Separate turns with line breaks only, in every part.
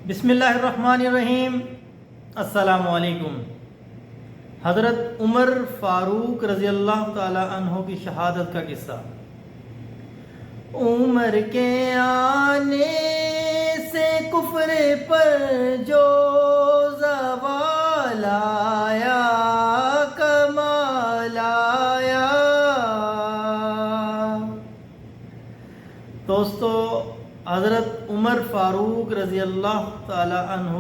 بسم اللہ الرحمن الرحیم۔ السلام علیکم۔ حضرت عمر فاروق رضی اللہ تعالی عنہ کی شہادت کا قصہ۔ عمر کے آنے سے کفر پر جو زوال آیا کمال آیا۔ دوستو، حضرت عمر فاروق رضی اللہ تعالی عنہ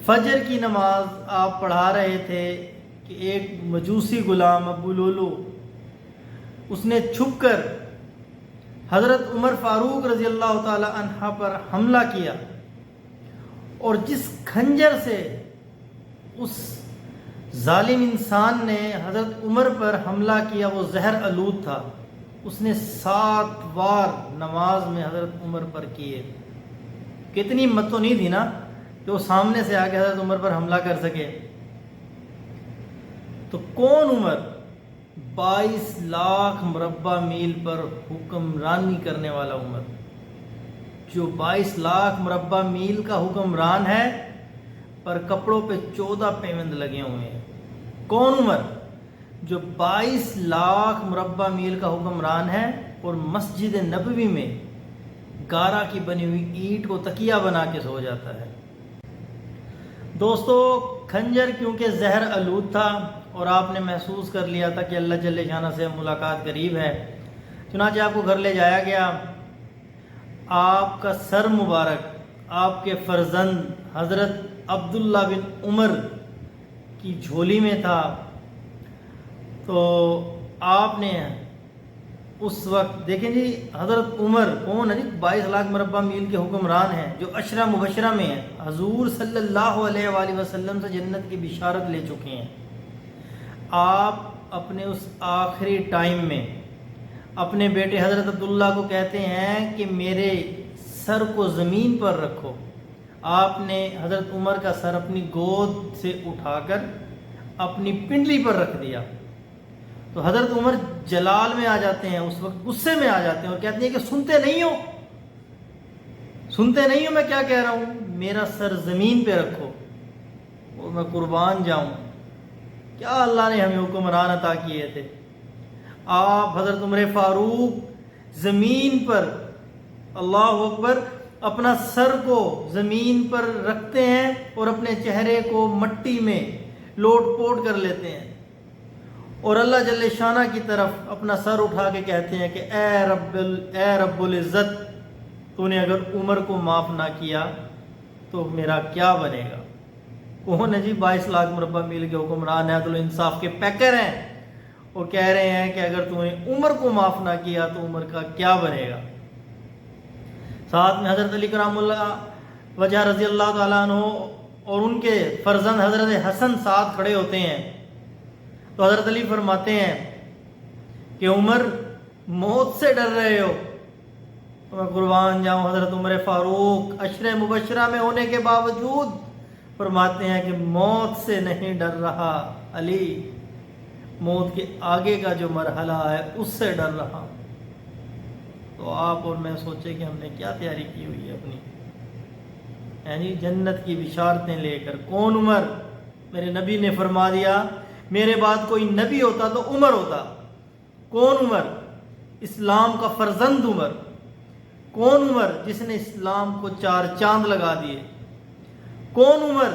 فجر کی نماز آپ پڑھا رہے تھے کہ ایک مجوسی غلام ابو لولو اس نے چھپ کر حضرت عمر فاروق رضی اللہ تعالی عنہ پر حملہ کیا، اور جس خنجر سے اس ظالم انسان نے حضرت عمر پر حملہ کیا وہ زہر آلود تھا۔ اس نے 7 بار نماز میں حضرت عمر پر کیے۔ کتنی ہمت تو نہیں تھی نا کہ وہ سامنے سے آ کے حضرت عمر پر حملہ کر سکے۔ تو کون عمر؟ 22 لاکھ مربع میل پر حکمرانی کرنے والا عمر، جو 22 لاکھ مربع میل کا حکمران ہے، پر کپڑوں پہ 14 پیوند لگے ہوئے ہیں۔ کون عمر؟ جو 22 لاکھ مربع میل کا حکمران ہے اور مسجد نبوی میں گارا کی بنی ہوئی اینٹ کو تکیہ بنا کے سو جاتا ہے۔ دوستو، خنجر کیونکہ زہر آلود تھا اور آپ نے محسوس کر لیا تھا کہ اللہ جل شانہ سے ملاقات قریب ہے، چنانچہ آپ کو گھر لے جایا گیا۔ آپ کا سر مبارک آپ کے فرزند حضرت عبداللہ بن عمر کی جھولی میں تھا۔ تو آپ نے اس وقت دیکھیں جی، حضرت عمر کون ہے جی؟ 22 لاکھ مربع میل کے حکمران ہیں، جو عشرہ مبشرہ میں ہیں، حضور صلی اللہ علیہ وآلہ وسلم سے جنت کی بشارت لے چکے ہیں۔ آپ اپنے اس آخری ٹائم میں اپنے بیٹے حضرت عبداللہ کو کہتے ہیں کہ میرے سر کو زمین پر رکھو۔ آپ نے حضرت عمر کا سر اپنی گود سے اٹھا کر اپنی پنڈلی پر رکھ دیا۔ تو حضرت عمر جلال میں آ جاتے ہیں، اس وقت غصے میں آ جاتے ہیں اور کہتے ہیں کہ سنتے نہیں ہو میں کیا کہہ رہا ہوں؟ میرا سر زمین پہ رکھو اور میں قربان جاؤں۔ کیا اللہ نے ہمیں حکمران عطا کیے تھے۔ آپ حضرت عمر فاروق زمین پر، اللہ اکبر، اپنا سر کو زمین پر رکھتے ہیں اور اپنے چہرے کو مٹی میں لوٹ پوٹ کر لیتے ہیں، اور اللہ جل شانہ کی طرف اپنا سر اٹھا کے کہتے ہیں کہ اے رب العزت، تو نے اگر عمر کو معاف نہ کیا تو میرا کیا بنے گا؟ کون ہے جی 22 لاکھ مربع میل کے حکمران ہیں، عدل و انصاف کے پیکر ہیں، اور کہہ رہے ہیں کہ اگر تو نے عمر کو معاف نہ کیا تو عمر کا کیا بنے گا؟ ساتھ میں حضرت علی کرام اللہ وجہ رضی اللہ تعالیٰ عنہ اور ان کے فرزند حضرت حسن ساتھ کھڑے ہوتے ہیں۔ تو حضرت علی فرماتے ہیں کہ عمر، موت سے ڈر رہے ہو؟ تو میں قربان جاؤں، حضرت عمر فاروق عشرہ مبشرہ میں ہونے کے باوجود فرماتے ہیں کہ موت سے نہیں ڈر رہا علی، موت کے آگے کا جو مرحلہ ہے اس سے ڈر رہا۔ تو آپ اور میں سوچے کہ ہم نے کیا تیاری کی ہوئی ہے اپنی، یعنی جنت کی بشارتیں لے کر۔ کون عمر؟ میرے نبی نے فرما دیا میرے بعد کوئی نبی ہوتا تو عمر ہوتا۔ کون عمر؟ اسلام کا فرزند عمر۔ کون عمر؟ جس نے اسلام کو 4 چاند لگا دیے۔ کون عمر؟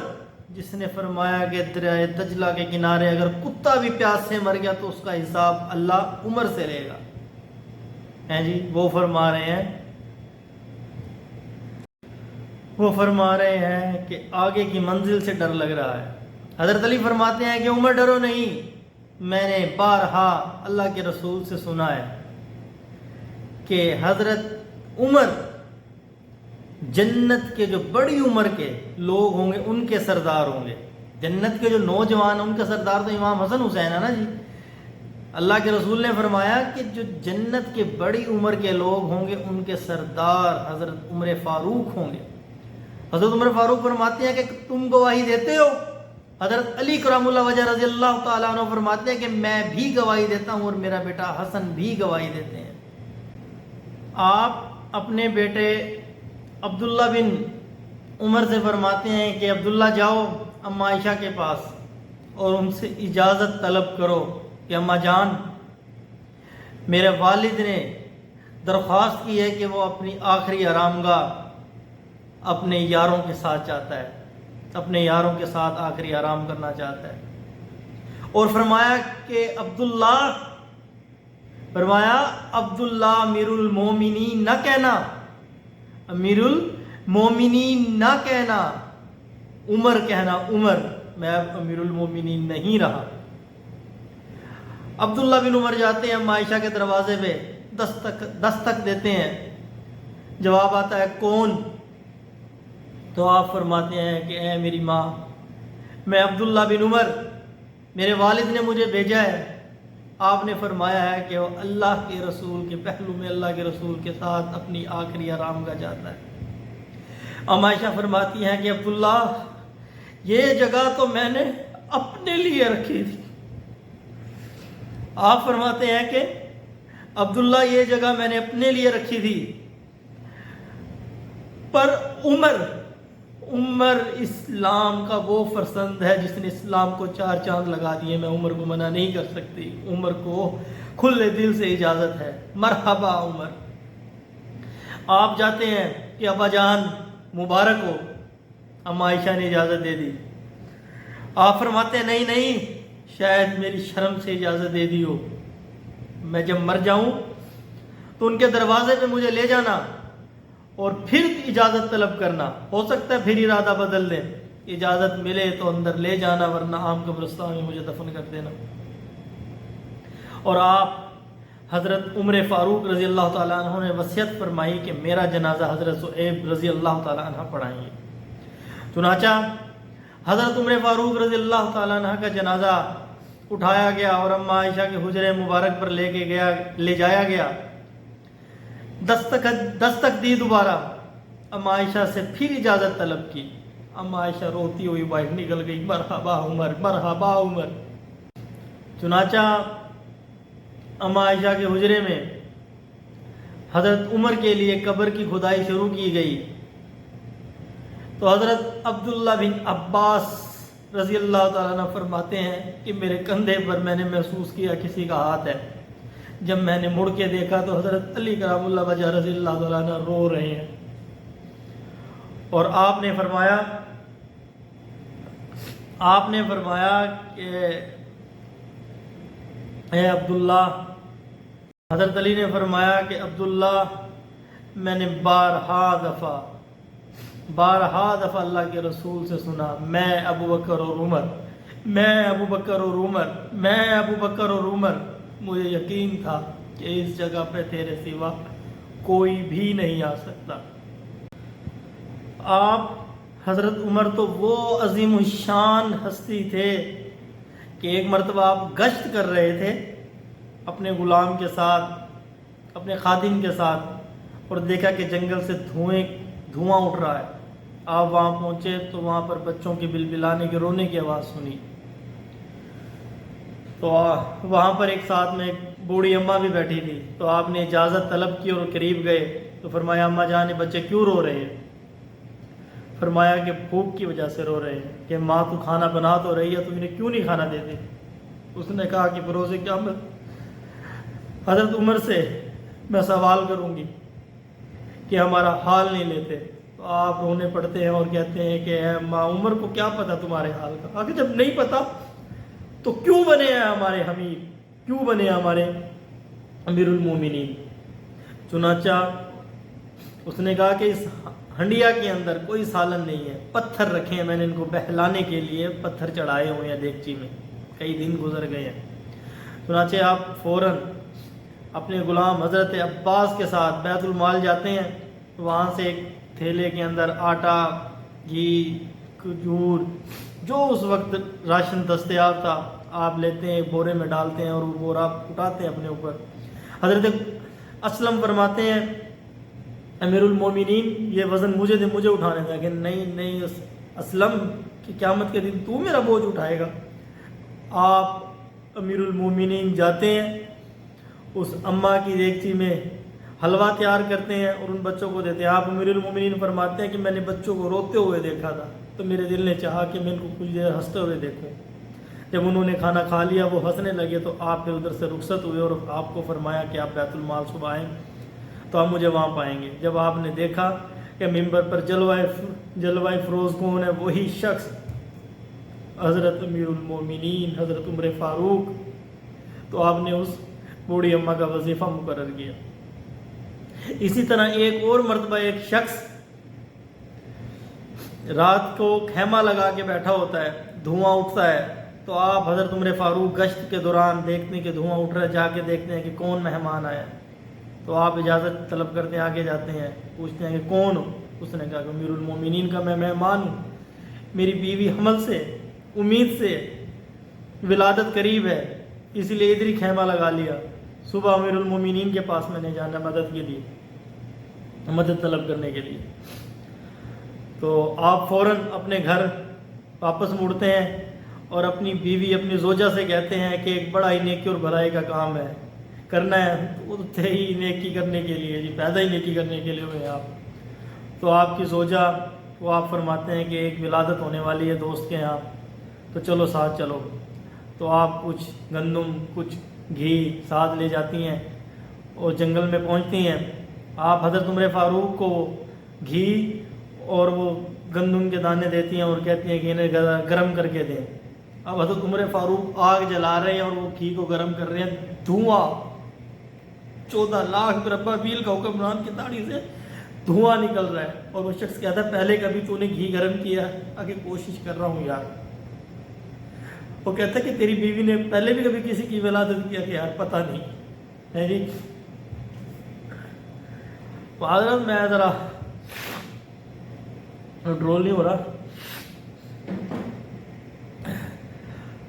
جس نے فرمایا کہ دریائے دجلہ کے کنارے اگر کتا بھی پیاس سے مر گیا تو اس کا حساب اللہ عمر سے لے گا۔ ہیں جی، وہ فرما رہے ہیں کہ آگے کی منزل سے ڈر لگ رہا ہے۔ حضرت علی فرماتے ہیں کہ عمر ڈرو نہیں، میں نے بارہا اللہ کے رسول سے سنا ہے کہ حضرت عمر جنت کے جو بڑی عمر کے لوگ ہوں گے ان کے سردار ہوں گے۔ جنت کے جو نوجوان ہیں ان کا سردار تو امام حسن حسین ہے نا جی۔ اللہ کے رسول نے فرمایا کہ جو جنت کے بڑی عمر کے لوگ ہوں گے ان کے سردار حضرت عمر فاروق ہوں گے۔ حضرت عمر فاروق فرماتے ہیں کہ تم گواہی دیتے ہو؟ حضرت علی کرام اللہ وجہ رضی اللہ تعالیٰ عنہ فرماتے ہیں کہ میں بھی گواہی دیتا ہوں اور میرا بیٹا حسن بھی گواہی دیتے ہیں۔ آپ اپنے بیٹے عبداللہ بن عمر سے فرماتے ہیں کہ عبداللہ جاؤ اماں عائشہ کے پاس اور ان سے اجازت طلب کرو کہ اماں جان، میرے والد نے درخواست کی ہے کہ وہ اپنی آخری آرام گاہ اپنے یاروں کے ساتھ چاہتا ہے، اپنے یاروں کے ساتھ آخری آرام کرنا چاہتا ہے، اور فرمایا کہ عبداللہ امیر المومنین نہ کہنا، امیر المومنین نہ کہنا، عمر کہنا، عمر، میں اب امیر المومنین نہیں رہا۔ عبداللہ بن عمر جاتے ہیں عائشہ کے دروازے پہ، دستک دیتے ہیں، جواب آتا ہے کون؟ تو آپ فرماتے ہیں کہ اے میری ماں، میں عبداللہ بن عمر، میرے والد نے مجھے بھیجا ہے، آپ نے فرمایا ہے کہ وہ اللہ کے رسول کے پہلو میں اللہ کے رسول کے ساتھ اپنی آخری آرام گاہ جاتا ہے۔ عائشہ فرماتی ہیں کہ عبداللہ، یہ جگہ تو میں نے اپنے لیے رکھی تھی۔ آپ فرماتے ہیں کہ عبداللہ، یہ جگہ میں نے اپنے لیے رکھی تھی، پر عمر اسلام کا وہ فرزند ہے جس نے اسلام کو 4 چاند لگا دیے، میں عمر کو منع نہیں کر سکتی، عمر کو کھلے دل سے اجازت ہے، مرحبا عمر۔ آپ جاتے ہیں کہ ابا جان مبارک ہو، اماں عائشہ نے اجازت دے دی۔ آپ فرماتے ہیں نہیں، شاید میری شرم سے اجازت دے دی ہو، میں جب مر جاؤں تو ان کے دروازے پہ مجھے لے جانا اور پھر اجازت طلب کرنا، ہو سکتا ہے پھر ارادہ بدل دیں، اجازت ملے تو اندر لے جانا، ورنہ عام قبرستان میں مجھے دفن کر دینا۔ اور آپ حضرت عمر فاروق رضی اللہ تعالیٰ عنہ نے وصیت فرمائی کہ میرا جنازہ حضرت صہیب رضی اللہ تعالیٰ عنہ پڑھائیں گے۔ چنانچہ حضرت عمر فاروق رضی اللہ تعالیٰ عنہ کا جنازہ اٹھایا گیا اور اماں عائشہ کے حجرے مبارک پر لے جایا گیا۔ دستک دی دوبارہ، اماں عائشہ سے پھر اجازت طلب کی، اماں عائشہ روتی ہوئی باہر نکل گئی، مرحبا عمر، مرحبا عمر۔ چنانچہ اماں عائشہ کے حجرے میں حضرت عمر کے لیے قبر کی کھدائی شروع کی گئی، تو حضرت عبداللہ بن عباس رضی اللہ تعالیٰ عنہ فرماتے ہیں کہ میرے کندھے پر میں نے محسوس کیا کسی کا ہاتھ ہے۔ جب میں نے مڑ کے دیکھا تو حضرت علی کرام اللہ وجہ رضی اللہ تعالیٰ عنہ رو رہے ہیں، اور آپ نے فرمایا کہ اے عبداللہ، حضرت علی نے فرمایا کہ عبداللہ، میں نے بارہا دفعہ اللہ کے رسول سے سنا، میں ابو بکر اور عمر، میں ابو بکر اور عمر، میں ابو بکر اور عمر۔ مجھے یقین تھا کہ اس جگہ پہ تیرے سوا کوئی بھی نہیں آ سکتا۔ آپ حضرت عمر تو وہ عظیم الشان ہستی تھے کہ ایک مرتبہ آپ گشت کر رہے تھے اپنے غلام کے ساتھ، اپنے خادم کے ساتھ، اور دیکھا کہ جنگل سے دھواں اٹھ رہا ہے۔ آپ وہاں پہنچے تو وہاں پر بچوں کے بلبلانے کے رونے کی آواز سنی، تو وہاں پر ایک ساتھ میں ایک بوڑھی اماں بھی بیٹھی تھی، تو آپ نے اجازت طلب کی اور قریب گئے تو فرمایا اماں جان، بچے کیوں رو رہے ہیں؟ فرمایا کہ بھوک کی وجہ سے رو رہے ہیں، کہ ماں تو کھانا بنا تو رہی ہے، تو انہیں کیوں نہیں کھانا دیتے؟ اس نے کہا کہ بروز قیامت حضرت عمر سے میں سوال کروں گی کہ ہمارا حال نہیں لیتے، تو آپ رونے پڑتے ہیں اور کہتے ہیں کہ اے ماں، عمر کو کیا پتا تمہارے حال کا؟ آگے جب نہیں پتا تو کیوں بنے ہیں ہمارے حمید، کیوں بنے ہیں ہمارے امیر المومنین؟ چنانچہ اس نے کہا کہ اس ہنڈیا کے اندر کوئی سالن نہیں ہے، پتھر رکھے ہیں، میں نے ان کو بہلانے کے لیے پتھر چڑھائے ہوئے ہیں دیگچی میں، کئی دن گزر گئے ہیں۔ چنانچہ آپ فوراً اپنے غلام حضرت عباس کے ساتھ بیت المال جاتے ہیں، وہاں سے ایک تھیلے کے اندر آٹا، گھی، کھجور، جو اس وقت راشن دستیاب تھا آپ لیتے ہیں، بورے میں ڈالتے ہیں اور وہ بورا اٹھاتے ہیں اپنے اوپر۔ حضرت اسلم فرماتے ہیں امیر المومنین، یہ وزن مجھے اٹھانے تھا، کہ نہیں اسلم، کہ قیامت کے دن تو میرا بوجھ اٹھائے گا۔ آپ امیر المومنین جاتے ہیں، اس اماں کی دیگچی میں حلوہ تیار کرتے ہیں اور ان بچوں کو دیتے ہیں۔ آپ امیر المومنین فرماتے ہیں کہ میں نے بچوں کو روتے ہوئے دیکھا تھا تو میرے دل نے چاہا کہ میں ان کو کچھ دیر ہنستے ہوئے دیکھوں۔ جب انہوں نے کھانا کھا لیا وہ ہنسنے لگے تو آپ پھر ادھر سے رخصت ہوئے اور آپ کو فرمایا کہ آپ بیت المال صبح آئیں تو آپ مجھے وہاں پائیں گے۔ جب آپ نے دیکھا کہ ممبر پر جلوہ فروز کون ہے، وہی شخص حضرت امیر المومنین حضرت عمر فاروق، تو آپ نے اس بوڑھی اماں کا وظیفہ مقرر کیا۔ اسی طرح ایک اور مرتبہ ایک شخص رات کو خیمہ لگا کے بیٹھا ہوتا ہے، دھواں اٹھتا ہے تو آپ حضرت عمر فاروق گشت کے دوران دیکھتے ہیں کہ دھواں اٹھ رہا ہے، جا کے دیکھتے ہیں کہ کون مہمان آیا، تو آپ اجازت طلب کرتے ہیں، آگے جاتے ہیں، پوچھتے ہیں کہ کون ہو؟ اس نے کہا کہ امیر المومنین کا میں مہمان ہوں، میری بیوی حمل سے امید سے ولادت قریب ہے، اسی لیے ادھر ہی خیمہ لگا لیا، صبح امیر المومنین کے پاس میں نے جانا مدد کے لیے، مدد طلب کرنے کے لیے۔ تو آپ فوراً اپنے گھر واپس مڑتے ہیں اور اپنی بیوی اپنی زوجہ سے کہتے ہیں کہ ایک بڑا ہی نیکی اور بھلائی کا کام ہے، کرنا ہے، وہ تھے ہی نیکی کرنے کے لیے، جی پیدا ہی نیکی کرنے کے لیے ہوئے ہیں آپ۔ تو آپ کی زوجہ وہ آپ فرماتے ہیں کہ ایک ولادت ہونے والی ہے دوست کے یہاں، تو چلو ساتھ چلو، تو آپ کچھ گندم کچھ گھی ساتھ لے جاتی ہیں اور جنگل میں پہنچتی ہیں۔ آپ حضرت عمر فاروق کو گھی اور وہ گندم کے دانے دیتی ہیں اور کہتی ہیں کہ انہیں گرم کر کے دیں۔ اب حضرت عمر فاروق آگ جلا رہے ہیں اور وہ گھی کو گرم کر رہے ہیں، دھواں 14 لاکھ مربع میل کا حکمران کی داڑھی سے دھواں نکل رہا ہے، اور وہ شخص کہتا ہے پہلے کبھی تو نے گھی گرم کیا؟ آگے کوشش کر رہا ہوں یار۔ وہ کہتا ہے کہ تیری بیوی نے پہلے بھی کبھی کسی کی ولادت کیا؟ کہ یار پتہ نہیں ہے جی۔ حضرت میں ذرا کنٹرول نہیں ہو رہا،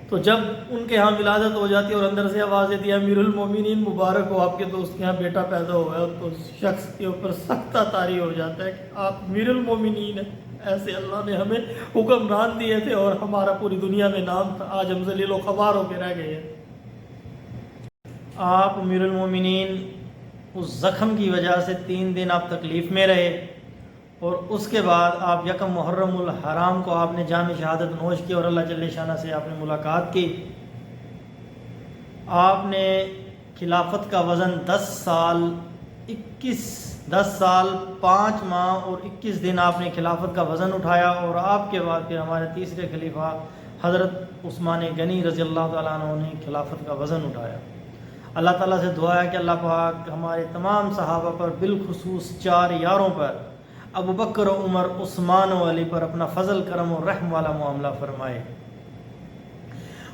تو جب ان کے ہاں ولادت ہو جاتی ہے اور اندر سے آواز دیتی ہے امیر المومنین مبارک ہو، آپ کے دوست کے ہاں بیٹا پیدا ہوا ہے، تو شخص کے اوپر سختہ طاری ہو جاتا ہے کہ آپ امیر المومنین ہیں، ایسے اللہ نے ہمیں حکمران دیے تھے اور ہمارا پوری دنیا میں نام تھا، آج ہم ذلیل و خوار ہو کے رہ گئے ہیں۔ آپ امیر المومنین اس زخم کی وجہ سے 3 دن آپ تکلیف میں رہے، اور اس کے بعد آپ یکم محرم الحرام کو آپ نے جام شہادت نوش کی اور اللہ جل شانہ سے آپ نے ملاقات کی۔ آپ نے خلافت کا وزن 10 سال 5 ماہ اور 21 دن آپ نے خلافت کا وزن اٹھایا، اور آپ کے بعد پھر ہمارے تیسرے خلیفہ حضرت عثمان غنی رضی اللہ تعالیٰ عنہ نے خلافت کا وزن اٹھایا۔ اللہ تعالیٰ سے دعا ہے کہ اللہ پاک ہمارے تمام صحابہ پر، بالخصوص 4 یاروں پر، ابو بکر و عمر عثمان و علی پر اپنا فضل کرم و رحم والا معاملہ فرمائے۔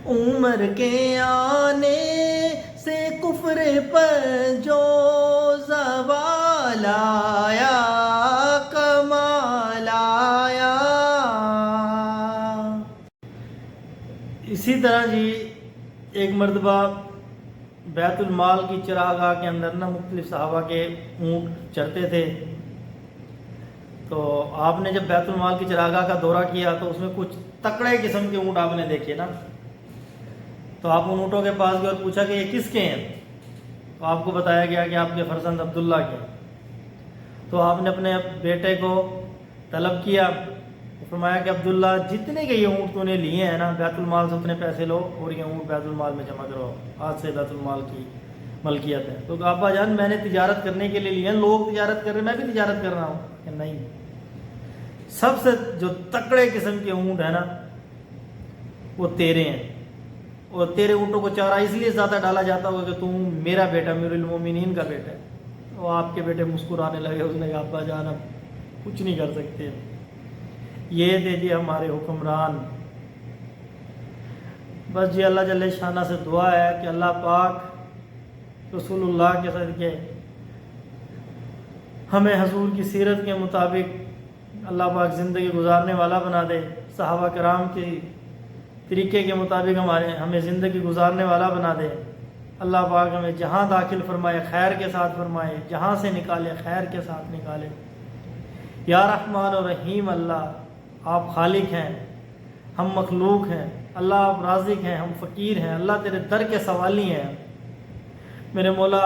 عمر کے آنے سے کفر پر جو زوال آیا کمال آیا۔ اسی طرح جی ایک مرتبہ بیت المال کی چراگاہ کے اندر مختلف صحابہ کے اونٹ چرتے تھے، تو آپ نے جب بیت المال کی چراگاہ کا دورہ کیا تو اس میں کچھ تکڑے قسم کے اونٹ آپ نے دیکھے نا، تو آپ ان اونٹوں کے پاس گئے اور پوچھا کہ یہ کس کے ہیں؟ تو آپ کو بتایا گیا کہ آپ کے فرزند عبداللہ کے۔ تو آپ نے اپنے بیٹے کو طلب کیا، فرمایا کہ عبداللہ جتنے کے یہ اونٹ تو نے لیے ہیں نا، بیت المال سے اتنے پیسے لو اور یہ اونٹ بیت المال میں جمع کرو، آج سے بیت المال کی ملکیت ہے۔ تو ابا جان میں نے تجارت کرنے کے لیے لیے ہیں، لوگ تجارت کر رہے ہیں، میں بھی تجارت کر رہا ہوں کہ نہیں، سب سے جو تکڑے قسم کے اونٹ ہیں نا وہ تیرے ہیں، اور تیرے اونٹوں کو چارہ اس لیے زیادہ ڈالا جاتا ہوگا کہ تم میرا بیٹا امیر المومنین کا بیٹا ہے۔ وہ آپ کے بیٹے مسکرانے لگے، اس نے کہا ابا جان اب کچھ نہیں کر سکتے، یہ تھے جی ہمارے حکمران۔ بس جی اللہ جل شانہ سے دعا ہے کہ اللہ پاک رسول اللہ کے صدقے ہمیں حضور کی سیرت کے مطابق اللہ پاک زندگی گزارنے والا بنا دے، صحابہ کرام کی طریقے کے مطابق ہمیں زندگی گزارنے والا بنا دے۔ اللہ پاک ہمیں جہاں داخل فرمائے خیر کے ساتھ فرمائے، جہاں سے نکالے خیر کے ساتھ نکالے۔ یا رحمان و رحیم اللہ، آپ خالق ہیں، ہم مخلوق ہیں، اللہ آپ رازق ہیں، ہم فقیر ہیں، اللہ تیرے در کے سوالی ہیں۔ میرے مولا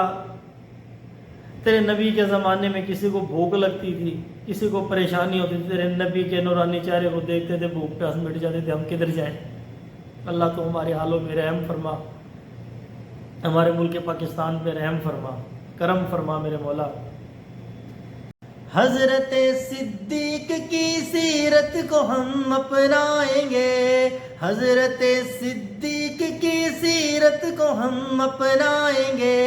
تیرے نبی کے زمانے میں کسی کو بھوک لگتی تھی، کسی کو پریشانی ہوتی تھی، تیرے نبی کے نورانی چہرے کو دیکھتے تھے، بھوک پیاس مٹ جاتے تھے، ہم کدھر جائیں؟ اللہ تو ہمارے حالوں میں رحم فرما، ہمارے ملک پاکستان پہ رحم فرما، کرم فرما میرے مولا۔ حضرت صدیق کی سیرت کو ہم اپنائیں گے، حضرت صدیق کی سیرت کو ہم اپنائیں گے،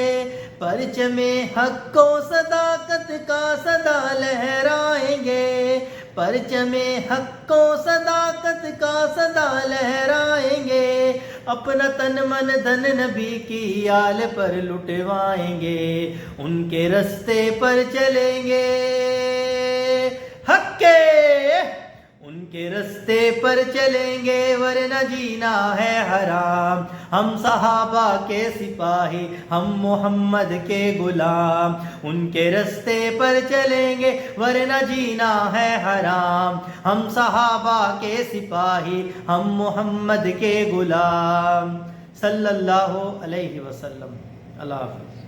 پرچم حق و صداقت کا صدا لہرائیں گے، پرچم حق و صداقت کا صدا لہرائیں گے، اپنا تن من دھن نبی کی آل پر لٹوائیں گے، ان کے رستے پر چلیں گے، حق کے ان کے رستے پر چلیں گے، ورنہ جینا ہے حرام، ہم صحابہ کے سپاہی، ہم محمد کے غلام، ان کے رستے پر چلیں گے، ورنہ جینا ہے حرام، ہم صحابہ کے سپاہی، ہم محمد کے غلام، صلی اللہ علیہ وسلم۔ اللہ حافظ۔